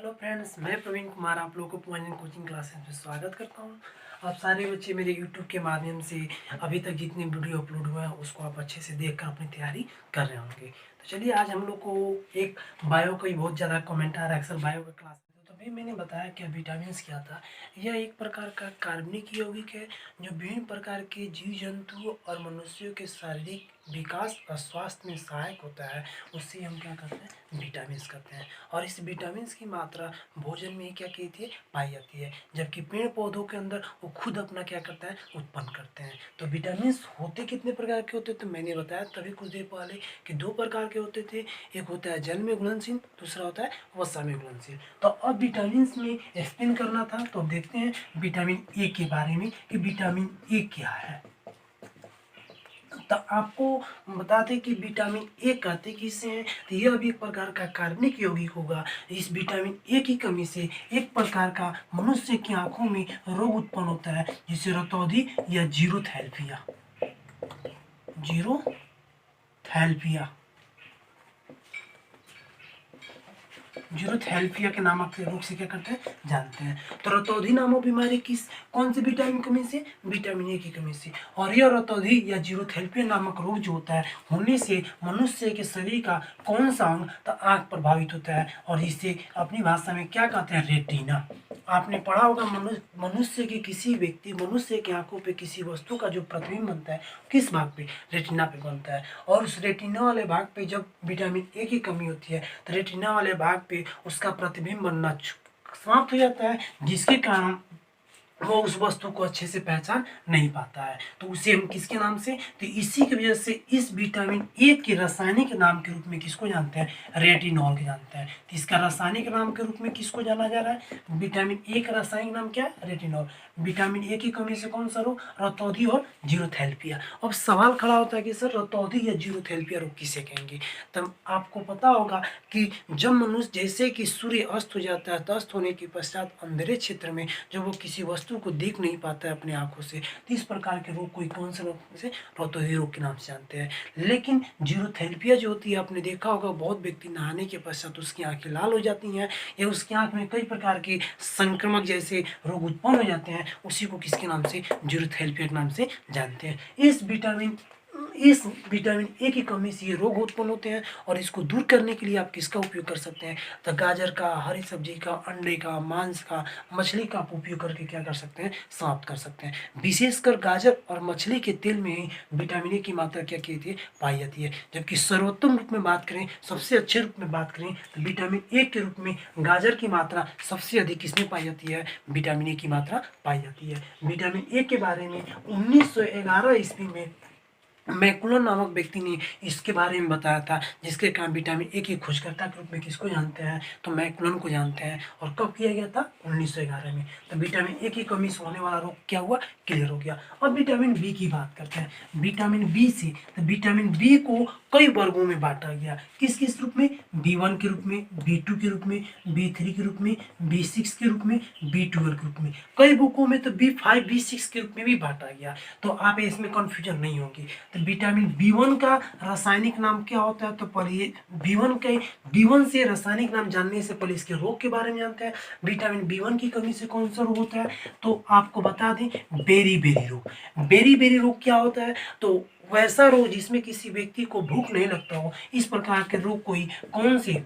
Hello friends, मैं प्रवीण कुमार आप लोगों को पॉइंट कोचिंग क्लासेस में स्वागत करता हूं। आप सारे बच्चे मेरे यूट्यूब के माध्यम से अभी तक जितने वीडियो अपलोड हुए हैं उसको आप अच्छे से देखकर अपनी तैयारी कर रहे होंगे। तो चलिए, आज हम लोग को एक बायो का ही बहुत ज़्यादा कमेंट आ रहा है अक्सर बायो का क्लास में। तो तभी मैंने बताया कि विटामिन क्या था। यह एक प्रकार का कार्बनिक यौगिक है जो विभिन्न प्रकार के जीव जंतुओं और मनुष्यों के शारीरिक विकास और स्वास्थ्य में सहायक होता है। उससे हम क्या करते हैं, विटामिन कहते हैं। और इस विटामिन की मात्रा भोजन में क्या कहती है, पाई जाती है, जबकि पेड़ पौधों के अंदर वो खुद अपना क्या करता है, उत्पन्न करते हैं। तो विटामिन होते कितने प्रकार के होते हैं, तो मैंने बताया तभी कुछ देर पहले कि दो प्रकार के होते थे। एक होता है जल में घुलनशील, दूसरा होता है वसा में घुलनशील। तो अब विटामिन में एक्सप्लेन करना था, तो अब देखते हैं विटामिन ए के बारे में कि विटामिन ए क्या है। तो आपको बता दें कि विटामिन ए कहते किसे हैं, तो यह भी एक प्रकार का कार्बनिक यौगिक होगा। इस विटामिन ए की कमी से एक प्रकार का मनुष्य की आंखों में रोग उत्पन्न होता है, जिसे रतौंधी या जीरोथैल्पिया जीरोथैल्पिया के नामक रोग से क्या करते हैं, जानते हैं। तो रतौंधी नामक बीमारी कौन सी विटामिन की कमी से, विटामिन ए की कमी से। और यह रतौंधी या जीरोथैल्पिया नामक रोग जो होता है होने से मनुष्य के शरीर का कौन सा अंग, तो आंख प्रभावित होता है। और इसे अपनी भाषा में क्या कहते हैं, रेटिना। आपने पढ़ा होगा मनुष्य की आंखों पे किसी वस्तु का जो प्रतिबिंब बनता है किस भाग पे, रेटिना पे बनता है। और उस रेटिना वाले भाग पे जब विटामिन ए की कमी होती है तो रेटिना वाले भाग पे उसका प्रतिबिंब बनना समाप्त हो जाता है, जिसके कारण वो उस वस्तु को अच्छे से पहचान नहीं पाता है। तो उसे हम किसके नाम से, तो इसी की वजह से इस विटामिन ए के रासायनिक नाम के रूप में किसको जानते हैं, रेटिनॉल के जानते हैं। तो इसका रासायनिक नाम के रूप में किसको जाना जा रहा है, विटामिन ए का रासायनिक नाम क्या है, रेटिनॉल। विटामिन ए की कमी से कौन सा रोग, रतौंधी और जीरोथैल्पिया। अब सवाल खड़ा होता है कि सर रतौंधी या जीरोथैल्पिया रोग किसे कहेंगे। तब आपको पता होगा कि जब मनुष्य, जैसे कि सूर्य अस्त हो जाता है तो अस्त होने के पश्चात अंधेरे क्षेत्र में जब वो किसी वस्तु को देख नहीं पाता है अपने आंखों से, तो इस प्रकार के रोग कोई कौन से रोग से, रतौंधी रोग के नाम से जानते हैं। लेकिन जीरोथैल्पिया जो होती है, आपने देखा होगा बहुत व्यक्ति नहाने के पश्चात उसकी आंखें लाल हो जाती हैं या उसकी आंख में कई प्रकार के संक्रमक जैसे रोग उत्पन्न हो जाते हैं, उसी को किसके नाम से, जीरोथैल्पिया के नाम से जानते हैं। इस विटामिन ए की कमी से ये रोग उत्पन्न होते हैं। और इसको दूर करने के लिए आप किसका उपयोग कर सकते हैं, तो गाजर का, हरी सब्जी का, अंडे का, मांस का, मछली का आप उपयोग करके क्या कर सकते हैं, समाप्त कर सकते हैं। विशेषकर गाजर और मछली के तेल में ही विटामिन ए की मात्रा क्या कहती है, पाई जाती है। जबकि सर्वोत्तम रूप में बात करें, सबसे अच्छे रूप में बात करें, तो विटामिन ए के रूप में गाजर की मात्रा सबसे अधिक किसमें पाई जाती है, विटामिन ए की मात्रा पाई जाती है। विटामिन ए के बारे में 1911 ईस्वी में मैकुलन नामक व्यक्ति ने इसके बारे में बताया था, जिसके कारण विटामिन ए की खोजकर्ता के रूप में किसको जानते हैं, तो मैकुलन को जानते हैं। और कब किया गया था, 1911 में। तो विटामिन ए की कमी से होने वाला रोग क्या हुआ, क्लियर हो गया। अब विटामिन बी की बात करते हैं। विटामिन बी से, तो विटामिन बी को कई वर्गों में बांटा गया। किस किस रूप में, B1 के रूप में, B2 के रूप में, B3 के रूप में, B6 के रूप में, B12 के रूप में। कई बुकों में तो B5 B6 के रूप में भी बांटा गया। तो आप इसमें कंफ्यूजन नहीं होगी। तो विटामिन B1 का रासायनिक नाम क्या होता है, तो पहले B1 से रासायनिक नाम जानने से पहले इसके रोग के बारे में जानते हैं। विटामिन B1 की कमी से कौन सा रोग होता है, तो आपको बता दें, बेरी रोग। बेरी रोग क्या होता है, तो वैसा रोग जिसमें किसी व्यक्ति को भूख नहीं लगता हो, इस प्रकार के रोग कोई कौन से,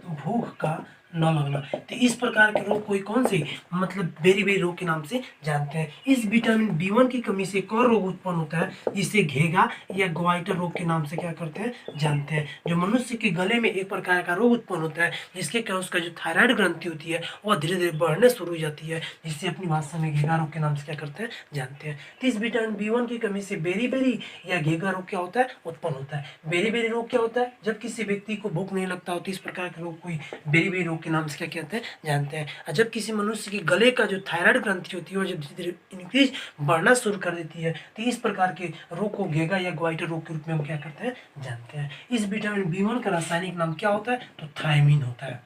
भूख का न लगना, तो इस प्रकार के रोग कोई कौन से, मतलब बेरी रोग के नाम से जानते हैं। इस विटामिन B1 की कमी से एक और रोग उत्पन्न होता है, जिसे घेगा या ग्वाइटर रोग के नाम से क्या करते हैं, जानते हैं। जो मनुष्य के गले में एक प्रकार का रोग उत्पन्न होता है, जिसके कारण उसका जो थायराइड ग्रंथि होती है वह धीरे धीरे बढ़ने शुरू हो जाती है, जिससे अपनी भाषा में घेगा रोग के नाम से क्या करते हैं, जानते हैं। तो इस विटामिन B1 की कमी से बेरी या घेगा रोग क्या होता है, उत्पन्न होता है। बेरी रोग क्या होता है, जब किसी व्यक्ति को भूख नहीं लगता हो, तो इस प्रकार के रोग कोई बेरी रोग के नाम से क्या कहते हैं, जानते हैं। और जब किसी मनुष्य के गले का जो थायराइड ग्रंथि होती है वो जब धीरे धीरे इंक्रीज बढ़ना शुरू कर देती है, तो इस प्रकार के रोग को घेगा या ग्वाइटर रोग के रूप में हम क्या करते हैं, जानते हैं। इस विटामिन B1 का रासायनिक नाम क्या होता है, तो थायमिन होता है।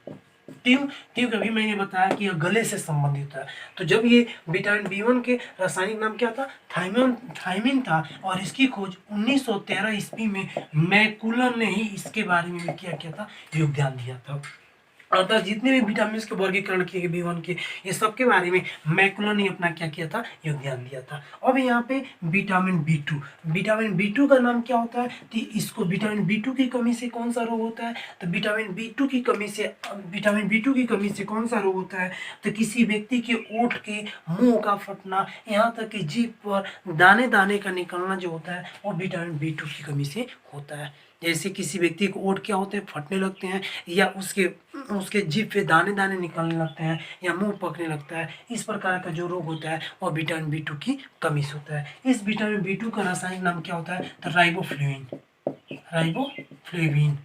ट्यूब अभी मैंने बताया कि यह गले से संबंधित है। तो जब ये विटामिन B1 के रासायनिक नाम क्या था, थायमिन था। और इसकी खोज 1913 ईस्वी में मैकुलन ने ही इसके बारे में क्या किया था, योगदान दिया था। अर्थात जितने भी विटामिन के वर्गीकरण किए गए B1 के, ये सब के बारे में मैकुलर ने अपना क्या किया था, योगदान दिया था। अब यहाँ पे विटामिन B2 का नाम क्या होता है, तो इसको विटामिन B2 की कमी से कौन सा रोग होता है, तो विटामिन B2 की कमी से कौन सा रोग होता है, तो किसी व्यक्ति के ओठ के मुंह का फटना, यहाँ तक कि जीभ पर दाने दाने का निकलना जो होता है वो विटामिन B2 की कमी से होता है। जैसे किसी व्यक्ति को ओठ क्या होते हैं, फटने लगते हैं, या उसके उसके जीभ पे दाने दाने निकलने लगते हैं, या मुंह पकने लगता है, इस प्रकार का जो रोग होता है वो विटामिन B2 की कमी से होता है। इस विटामिन B2 का रासायनिक नाम क्या होता है, तो राइबोफ्लेविन। राइबोफ्लेविन।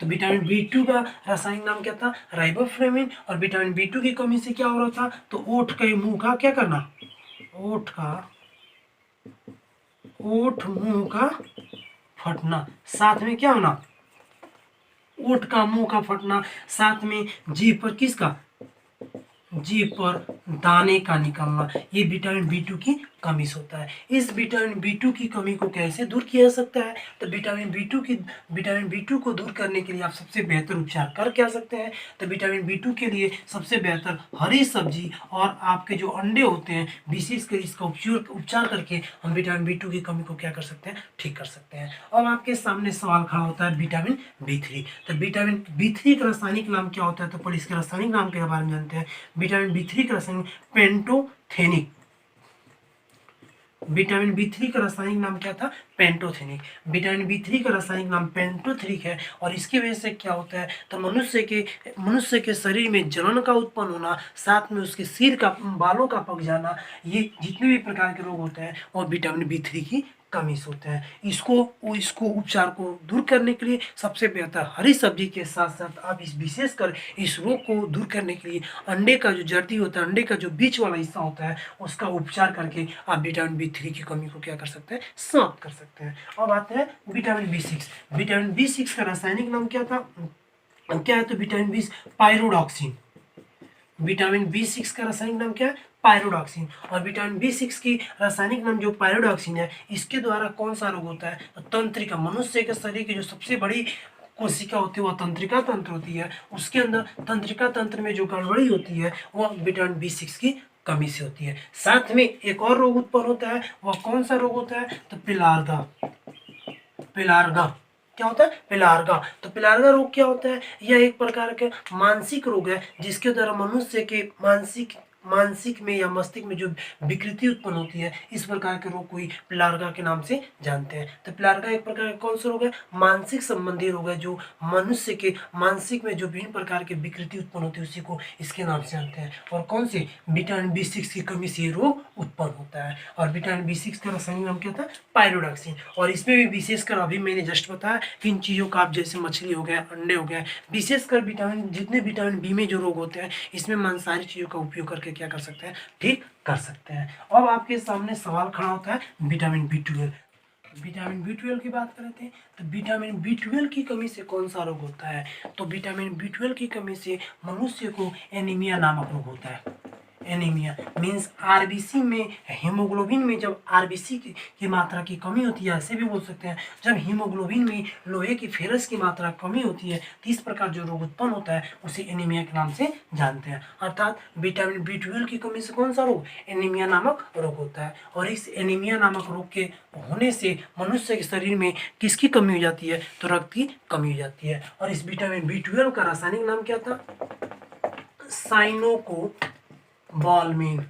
तो विटामिन B2 का रासायनिक नाम क्या था, राइबोफ्लेविन। और विटामिन B2 की कमी से क्या हो रहा था, तो ओठ के मुंह का क्या करना, ओठ मुंह का फटना, साथ में क्या होना, ओठ का मुंह का फटना, साथ में जीभ पर किसका, जीभ पर दाने का निकलना, ये विटामिन B2 की कमी से होता है। इस विटामिन B2 की कमी को कैसे दूर किया जा सकता है, तो विटामिन B2 को दूर करने के लिए आप सबसे बेहतर उपचार कर क्या सकते हैं, तो विटामिन B2 के लिए सबसे बेहतर हरी सब्जी और आपके जो अंडे होते हैं, विशेषकर इसका उपचार करके हम विटामिन B2 की कमी को क्या कर सकते हैं, ठीक कर सकते हैं। अब आपके सामने सवाल खड़ा होता है विटामिन B3। तो विटामिन B3 का रासायनिक नाम क्या होता है, तो पहले इसके रासायनिक नाम के बारे में जानते हैं। विटामिन B3 का रासायनिक पेंटोथेनिक। विटामिन B3 का रासायनिक नाम क्या था, पेंटोथेनिक। विटामिन B3 का रासायनिक नाम पेंटोथेनिक है। और इसकी वजह से क्या होता है, तो मनुष्य के शरीर में जलन का उत्पन्न होना, साथ में उसके सिर का बालों का पक जाना, ये जितने भी प्रकार के रोग होते हैं वो विटामिन B3 की कमी से होते हैं। इसको उपचार को दूर करने के लिए सबसे बेहतर हरी सब्जी के साथ साथ आप विशेषकर इस रोग को दूर करने के लिए अंडे का जो जर्दी होता है, अंडे का जो बीच वाला हिस्सा होता है, उसका उपचार करके आप विटामिन B3 की कमी को क्या कर सकते हैं, समाप्त कर सकते हैं। अब आते हैं विटामिन B6। विटामिन B6 का रासायनिक नाम क्या था, क्या है, तो vitamin B pyridoxine. Vitamin B6 का रासायनिक नाम क्या है, पायरोडॉक्सिन। और विटामिन B6 की रासायनिक नाम जो पायरोडॉक्सिन है, इसके द्वारा कौन सा रोग होता है, तो तंत्रिका, मनुष्य के शरीर की जो सबसे बड़ी कोशिका होती है वह तंत्रिका तंत्र होती है, उसके अंदर तंत्रिका तंत्र में जो गड़बड़ी होती है वह विटामिन B6 की कमी से होती है। साथ में एक और रोग उत्पन्न होता है, वह कौन सा रोग होता है, तो पिलार्गा। क्या होता है, पिलार्गा। तो पिलार्गा रोग क्या होता है, यह एक प्रकार का मानसिक रोग है जिसके द्वारा मनुष्य के मानसिक में या मस्तिष्क में जो विकृति उत्पन्न होती है, इस प्रकार के रोग को ही पिलार्गा के नाम से जानते हैं। तो पिलार्गा एक प्रकार का कौन सा रोग है, मानसिक संबंधी रोग है, जो मनुष्य के मानसिक में जो विभिन्न प्रकार की विकृति उत्पन्न होती है उसी को इसके नाम से जानते हैं। और कौन से, विटामिन B6 की कमी से रोग उत्पन्न होता है। और विटामिन B6 का रासायनिक नाम क्या था, पायरोडॉक्सिन। और इसमें भी विशेषकर अभी मैंने जस्ट बताया कि इन चीज़ों का आप जैसे मछली हो गया, अंडे हो गए, विशेषकर जितने विटामिन B में जो रोग होते हैं, इसमें मांसाहारी चीज़ों का उपयोग करके क्या कर सकते हैं, ठीक कर सकते हैं। अब आपके सामने सवाल खड़ा होता है विटामिन B12। विटामिन B12 की बात करते हैं, तो विटामिन B12 की कमी से कौन सा रोग होता है, तो विटामिन B12 की कमी से मनुष्य को एनीमिया नामक रोग होता है। एनीमिया मीन्स आरबीसी में, हीमोग्लोबिन में जब आरबीसी की मात्रा की कमी होती है, ऐसे भी बोल सकते हैं जब हीमोग्लोबिन में लोहे की फेरस की मात्रा कमी होती है, तो इस प्रकार जो रोग उत्पन्न होता है उसे एनीमिया के नाम से जानते हैं। अर्थात विटामिन B12 की कमी से कौन सा रोग, एनीमिया नामक रोग होता है। और इस एनीमिया नामक रोग के होने से मनुष्य के शरीर में किसकी कमी हो जाती है, तो रक्त की कमी हो जाती है। और इस विटामिन B12 का रासायनिक नाम क्या था, साइनोको बालमीन।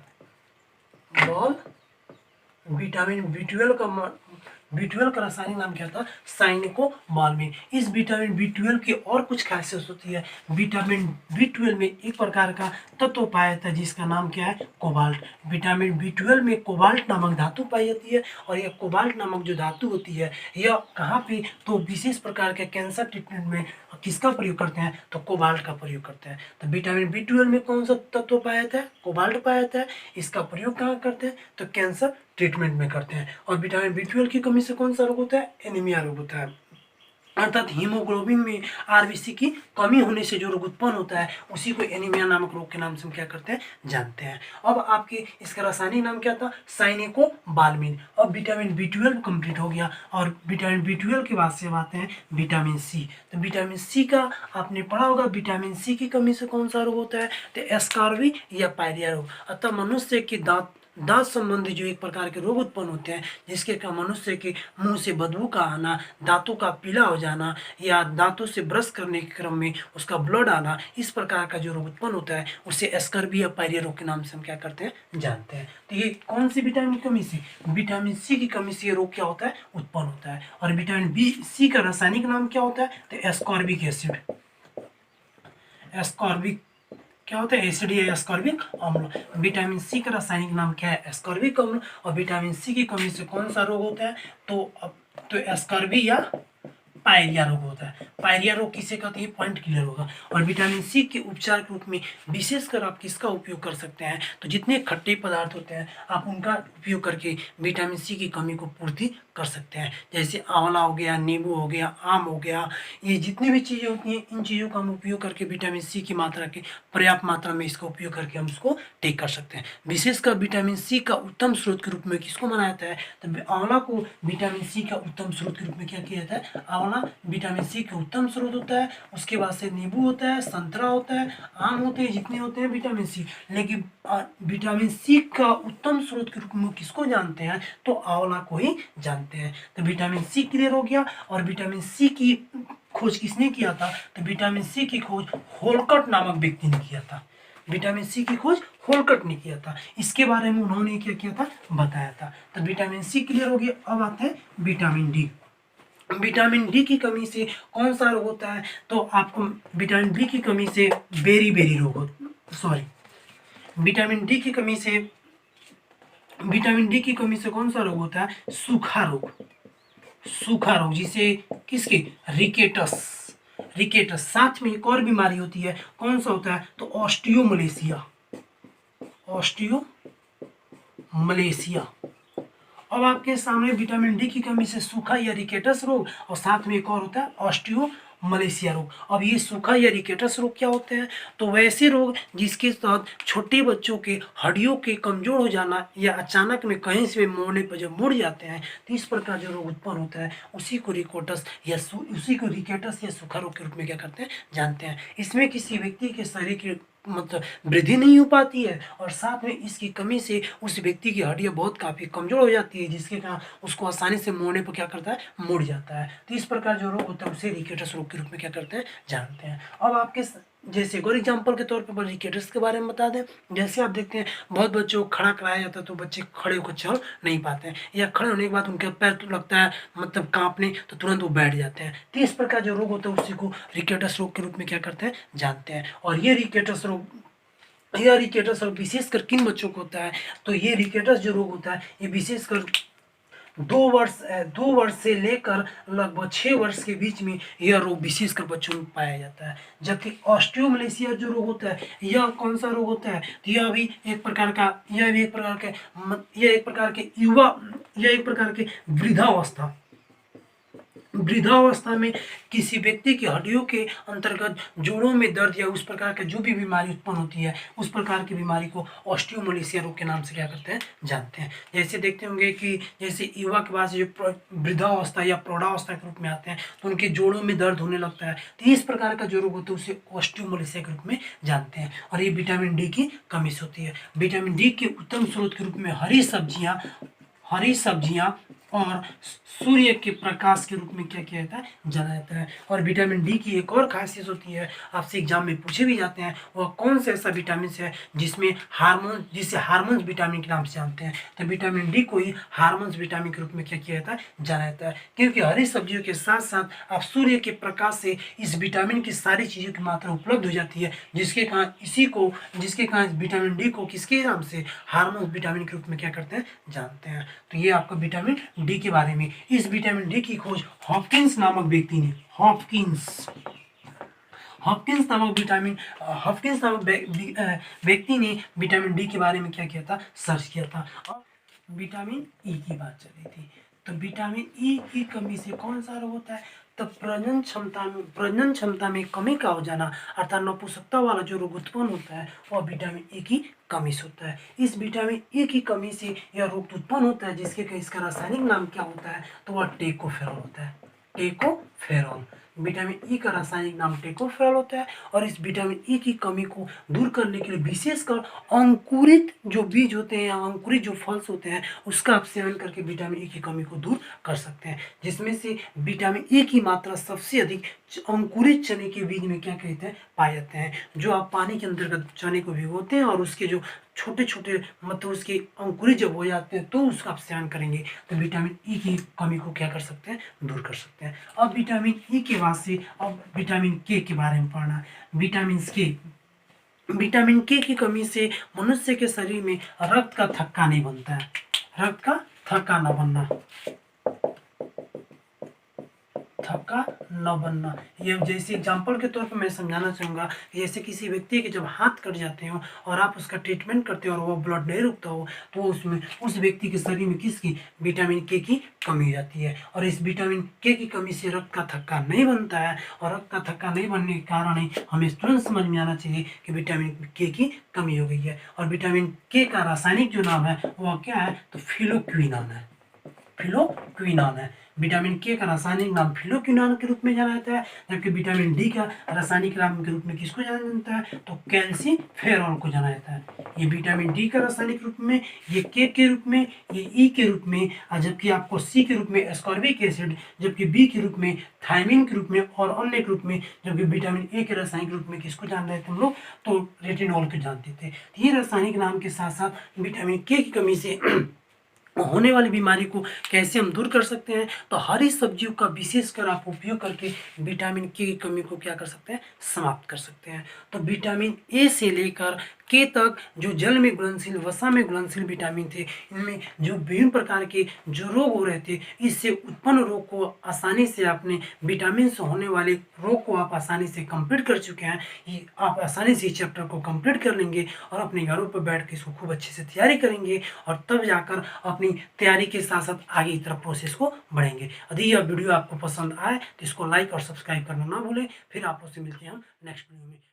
विटामिन B12 का रासायनिक नाम क्या था, साइनोकोबाल्मिन। इस विटामिन B12 की और कुछ खासियत होती है। विटामिन B12 में एक प्रकार का तत्व पाया जाता है जिसका नाम क्या है, कोबाल्ट। विटामिन B12 में कोबाल्ट नामक धातु पाई जाती है। और यह कोबाल्ट नामक जो धातु होती है, यह कहाँ पे, तो विशेष प्रकार के कैंसर ट्रीटमेंट में किसका प्रयोग करते हैं, तो कोबाल्ट का प्रयोग करते हैं। तो विटामिन B12 में कौन सा तत्व पाया जाता है, कोबाल्ट पाया जाता है। इसका प्रयोग कहाँ करते हैं, तो कैंसर ट्रीटमेंट में करते हैं। और विटामिन B12 की कमी से कौन सा रोग होता है, एनीमिया रोग होता है। अर्थात हीमोग्लोबिन में आरबीसी की कमी होने से जो रोग उत्पन्न होता है उसी को एनीमिया नामक रोग के नाम से हम क्या करते हैं, जानते हैं। अब आपके इसका रासायनिक नाम क्या था, साइनेकोबाल्मिन। अब विटामिन बी 12 कंप्लीट हो गया और विटामिन बी 12 के बाद से अब आते हैं विटामिन सी। तो विटामिन सी का आपने पढ़ा होगा, विटामिन सी की कमी से कौन सा रोग होता है, तो एस्कार्वी या पायरिया रोग। अतः मनुष्य के दांत संबंधी जो एक प्रकार के रोग उत्पन्न होते हैं, जिसके कारण मनुष्य के मुंह से बदबू का आना, दांतों का पीला हो जाना या दांतों से ब्रश करने के क्रम में उसका ब्लड आना, इस प्रकार का जो रोग उत्पन्न होता है उसे एस्कर्बी या पायरिया रोग के नाम से हम क्या करते हैं, जानते हैं। तो ये कौन सी विटामिन की कमी से, विटामिन सी की कमी से ये रोग क्या होता है, उत्पन्न होता है। और विटामिन बी सी का रासायनिक नाम क्या होता है, तो एस्कॉर्बिक एसिड। एस्कॉर्बिक क्या होता है, एसिड या एस्कॉर्बिक अम्ल। विटामिन सी का रासायनिक नाम क्या है, एस्कॉर्बिक अम्ल। और विटामिन सी की कमी से कौन सा रोग होता है, तो एस्कॉर्बी या पायरिया रोग होता है। पायरिया रोग किसे कहते हैं, पॉइंट क्लियर होगा। और विटामिन सी के उपचार के रूप में विशेषकर आप किसका उपयोग कर सकते हैं, तो जितने खट्टे पदार्थ होते हैं आप उनका उपयोग करके विटामिन सी की कमी को पूर्ति कर सकते हैं। जैसे आंवला हो गया, नींबू हो गया, आम हो गया, ये जितनी भी चीज़ें होती हैं इन चीज़ों का हम उपयोग करके विटामिन सी की मात्रा के पर्याप्त मात्रा में इसका उपयोग करके हम उसको ठीक कर सकते हैं। विशेषकर विटामिन सी का उत्तम स्रोत के रूप में किसको माना जाता है, तो आंवला को विटामिन सी का उत्तम स्रोत के रूप में क्या किया जाता है, आंवला विटामिन सी का उत्तम स्रोत होता है। उसके बाद से नींबू होता है, संतरा होता है, आम होते हैं, जितने होते हैं विटामिन सी। लेकिन विटामिन सी का उत्तम स्रोत के रूप में किसको जानते हैं, तो आंवला को ही जानते हैं। तो विटामिन सी क्लियर हो गया। और विटामिन सी की खोज किसने किया था, तो विटामिन सी की खोज होलकट नामक व्यक्ति ने किया था। विटामिन सी की खोज होलकट ने किया था। इसके बारे में उन्होंने क्या किया था, बताया था। तो विटामिन सी क्लियर हो गया। अब आते हैं विटामिन डी। विटामिन डी की कमी से कौन सा रोग होता है, तो आपको विटामिन डी की कमी से बेरी रोग सॉरी विटामिन डी की कमी से कौन सा रोग होता है, सूखा रोग जिसे किसके, रिकेटस। साथ में एक और बीमारी होती है, कौन सा होता है, तो ऑस्टियोमलेशिया। अब आपके सामने विटामिन डी की कमी से सूखा या रिकेटस रोग और साथ में एक और होता है ऑस्टियोमलेशिया रोग। अब ये सूखा या रिकेटस रोग क्या होते हैं, तो वैसे रोग जिसके साथ छोटे बच्चों के हड्डियों के कमजोर हो जाना या अचानक में कहीं से मोड़ने पर जब मुड़ जाते हैं तो इस प्रकार जो रोग उत्पन्न होता है उसी को रिकेटस या सूखा रोग के रूप में क्या करते हैं, जानते हैं। इसमें किसी व्यक्ति के शरीर के मतलब वृद्धि नहीं हो पाती है और साथ में इसकी कमी से उस व्यक्ति की हड्डियां बहुत काफ़ी कमजोर हो जाती है, जिसके कारण उसको आसानी से मोड़ने पर क्या करता है, मुड़ जाता है। तो इस प्रकार जो रोग होता है उसे रिकेटस रोग के रूप में क्या करते हैं, जानते हैं। अब आपके जैसे एक और एग्जाम्पल के तौर पर रिकेटस के बारे में बता दें। जैसे आप देखते हैं बहुत बच्चों को खड़ा कराया जाता है तो बच्चे खड़े होकर चल नहीं पाते हैं या खड़े होने के बाद उनके पैर तो लगता है मतलब कांपने, तो तुरंत वो बैठ जाते हैं। तो इस प्रकार जो रोग होता है उसी को रिकेटस रोग के रूप में क्या करते हैं, जानते हैं। और ये रिकेटस रोग विशेषकर किन बच्चों को होता है, तो ये रिकेटस जो रोग होता है ये विशेषकर 2 वर्ष से लेकर लगभग 6 वर्ष के बीच में यह रोग विशेषकर बच्चों में पाया जाता है। जबकि ऑस्टियोमलेशिया जो रोग होता है यह कौन सा रोग होता है, तो यह भी एक प्रकार के वृद्धावस्था में किसी व्यक्ति की हड्डियों के अंतर्गत जोड़ों में दर्द या उस प्रकार की जो भी बीमारी उत्पन्न होती है उस प्रकार की बीमारी को ऑस्टियोमलेशिया रोग के नाम से क्या करते हैं, जानते हैं। जैसे देखते होंगे कि जैसे युवा के बाद जो वृद्धावस्था या प्रौढ़ावस्था के रूप में आते हैं तो उनके जोड़ों में दर्द होने लगता है, तो इस प्रकार का जो रोग होता है उसे ऑस्टियोमलेशिया के रूप में जानते हैं। और ये विटामिन डी की कमी से होती है। विटामिन डी के उत्तम स्रोत के रूप में हरी सब्जियां और सूर्य के प्रकाश के रूप में क्या किया जाता है, जाना जाता है। और विटामिन डी की एक और खासियत होती है, आपसे एग्जाम में पूछे भी जाते हैं, वह कौन सा ऐसा विटामिन है जिसे हार्मोन्स विटामिन के नाम से जानते हैं, तो विटामिन डी को ही हार्मोन्स विटामिन के रूप में क्या किया जाता है, जाना जाता है। क्योंकि हरी सब्जियों के साथ साथ आप सूर्य के प्रकाश से इस विटामिन की सारी चीज़ों की मात्रा उपलब्ध हो जाती है, जिसके कारण विटामिन डी को किसके नाम से, हार्मोन्स विटामिन के रूप में क्या करते हैं, जानते हैं। तो ये आपका विटामिन डी के बारे में। इस विटामिन डी की खोज हॉपकिंस नामक व्यक्ति ने विटामिन डी के बारे में क्या किया था, सर्च किया था। और विटामिन ई की बात चल रही थी, तो विटामिन ई की कमी से कौन सा रोग होता है, तो प्रजनन क्षमता में कमी का हो जाना अर्थात नपुंसकता वाला जो रोग उत्पन्न होता है वह विटामिन ए की कमी से होता है। इस विटामिन ए की कमी से यह रोग उत्पन्न होता है, जिसके इसका रासायनिक नाम क्या होता है, तो वह टेकोफेरॉल होता है। टेकोफेरॉल, विटामिन ई का रासायनिक नाम टेकोफेरॉल होता है। और इस विटामिन ई की कमी को दूर करने के लिए विशेषकर अंकुरित जो बीज होते हैं या अंकुरित जो फल्स होते हैं उसका आप सेवन करके विटामिन ई की कमी को दूर कर सकते हैं, जिसमें से विटामिन ई की मात्रा सबसे अधिक अंकुरित चने के बीज में क्या कहते हैं पाए जाते हैं। जो आप पानी के अंतर्गत चने को भिगोते हैं और उसके जो छोटे छोटे मतलब उसके अंकुरित जब हो जाते हैं तो उसका आप सेवन करेंगे तो विटामिन ई की कमी को क्या कर सकते हैं, दूर कर सकते हैं। अब विटामिन ई के बाद से अब विटामिन के बारे में पढ़ना। विटामिन के की कमी से मनुष्य के शरीर में रक्त का थक्का नहीं बनता है, रक्त का थक्का न बनना, थक्का न बनना। ये जैसे एग्जाम्पल के तौर पर मैं समझाना चाहूँगा, जैसे किसी व्यक्ति के जब हाथ कट जाते हो और आप उसका ट्रीटमेंट करते हो और वो ब्लड नहीं रुकता हो तो उसमें उस व्यक्ति के शरीर में किसकी विटामिन के की कमी हो जाती है। और इस विटामिन के की कमी से रक्त का थक्का नहीं बनता है, और रक्त का थक्का नहीं बनने के कारण ही हमें तुरंत समझ में आना चाहिए कि विटामिन के की कमी हो गई है। और विटामिन के का रासायनिक जो नाम है वह क्या है, तो फिलोक्विनोन है, फिलोक्विनोन है। विटामिन के का रासायनिक नाम फिलोक्विनोन के रूप में जाना जाता है, जबकि विटामिन डी का रासायनिक नाम के रूप में किसको जाना जाता है, तो कैल्सीफेरॉल को जाना जाता है। ये विटामिन डी का रासायनिक रूप में, ये के रूप में, ये ई के रूप में, और जबकि आपको सी के रूप में एस्कॉर्बिक एसिड, जबकि बी के रूप में थायमिन के रूप में, और अन्य के रूप में जबकि विटामिन ए के रासायनिक रूप में किसको जान रहे थे हम लोग, तो रेटिनॉल को जानते थे। ये रासायनिक नाम के साथ साथ विटामिन के की कमी से होने वाली बीमारी को कैसे हम दूर कर सकते हैं, तो हरी सब्जियों का विशेषकर आप उपयोग करके विटामिन के की कमी को क्या कर सकते हैं, समाप्त कर सकते हैं। तो विटामिन ए से लेकर के तक जो जल में घुलनशील, वसा में घुलनशील विटामिन थे, इनमें जो विभिन्न प्रकार के जो रोग हो रहे थे, इससे उत्पन्न रोग को आसानी से अपने विटामिन से होने वाले रोग को आप आसानी से कंप्लीट कर चुके हैं। ये आप आसानी से इस चैप्टर को कंप्लीट कर लेंगे और अपने घरों पर बैठ के इसको खूब अच्छे से तैयारी करेंगे, और तब जाकर अपनी तैयारी के साथ साथ आगे की तरफ प्रोसेस को बढ़ेंगे। यदि यह वीडियो आपको पसंद आए तो इसको लाइक और सब्सक्राइब करना ना भूलें। फिर आप लोग से मिलते हैं हम नेक्स्ट वीडियो में।